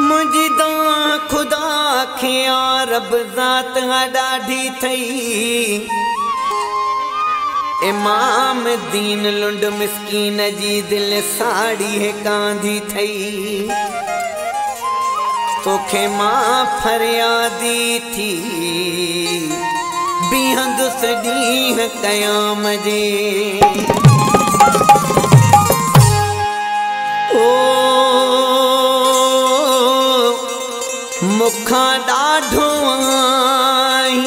मुझी दुआ खुदा खे रब ज़ात ॾाढी थई। इमाम दीन लुंड मिस्कीन जी दिल साड़ी है कांधी थई। तोखे मां फरियादी थी बीहंदुस ॾींह क़याम जे। ओ मुखां ॾाढो आई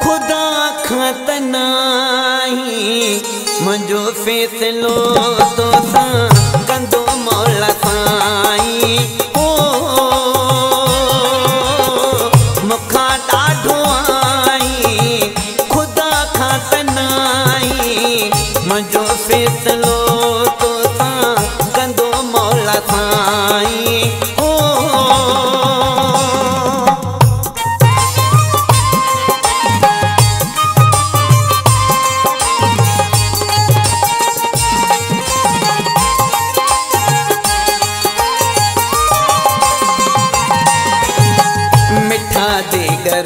खुदा खां त नाही। मुंहिंजो फ़ैसिलो तोसां कंदो मौला साईं। ओ मुखां ॾाढो आई खुदा खां त नाही। मुंहिंजो फ़ैसिलो तोसां कंदो मौला साईं।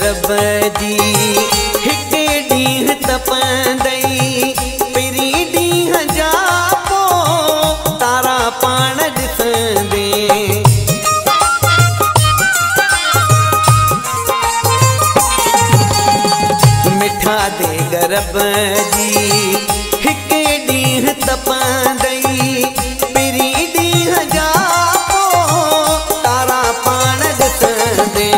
रब जी हिकु ॾींहुं तपंदई पहिरीं ॾींहं जा पोइ तारा पाण ॾिसंदे। मिठा देग रब जी हिकु ॾींहुं तपंदई पहिरीं ॾींहं जा पोइ तारा पाण ॾिसंदे।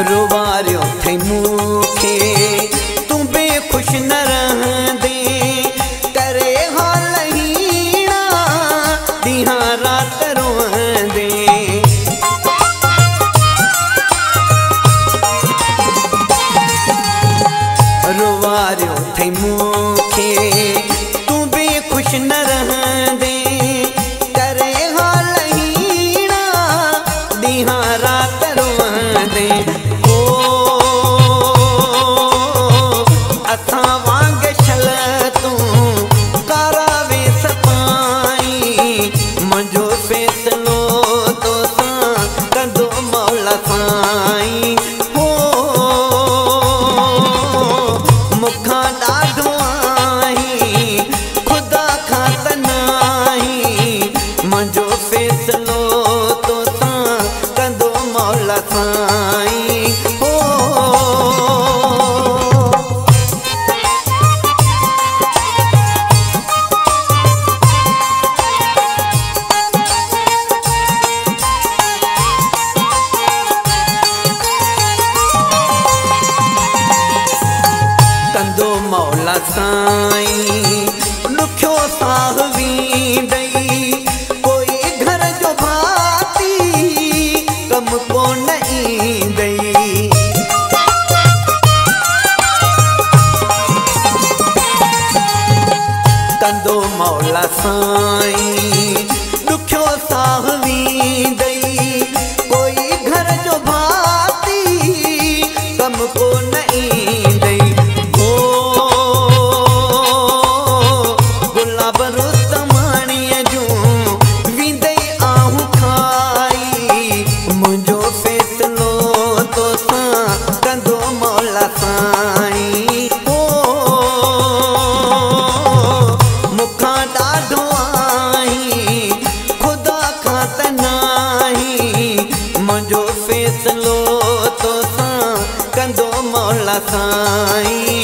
रुवारियो थई मूंखे तूं बेखुश न रहंदे करे हाल हीणा ॾींहं राति रोहंदे। रुवारियो थई मूंखे तूं बेखुश न रहंदे करे हाल हीणा ॾींहं राति रोहंदे। मौला साईं ॾुखियो साह वींदई कोई घर जो भाती कम कोन ईंदई। कंदो मौला साईं ॾुखियो साह वींदई कोई घर जो भाती कम कोन ईंदई। फ़ैसिलो तोसां कंदो मौला साईं।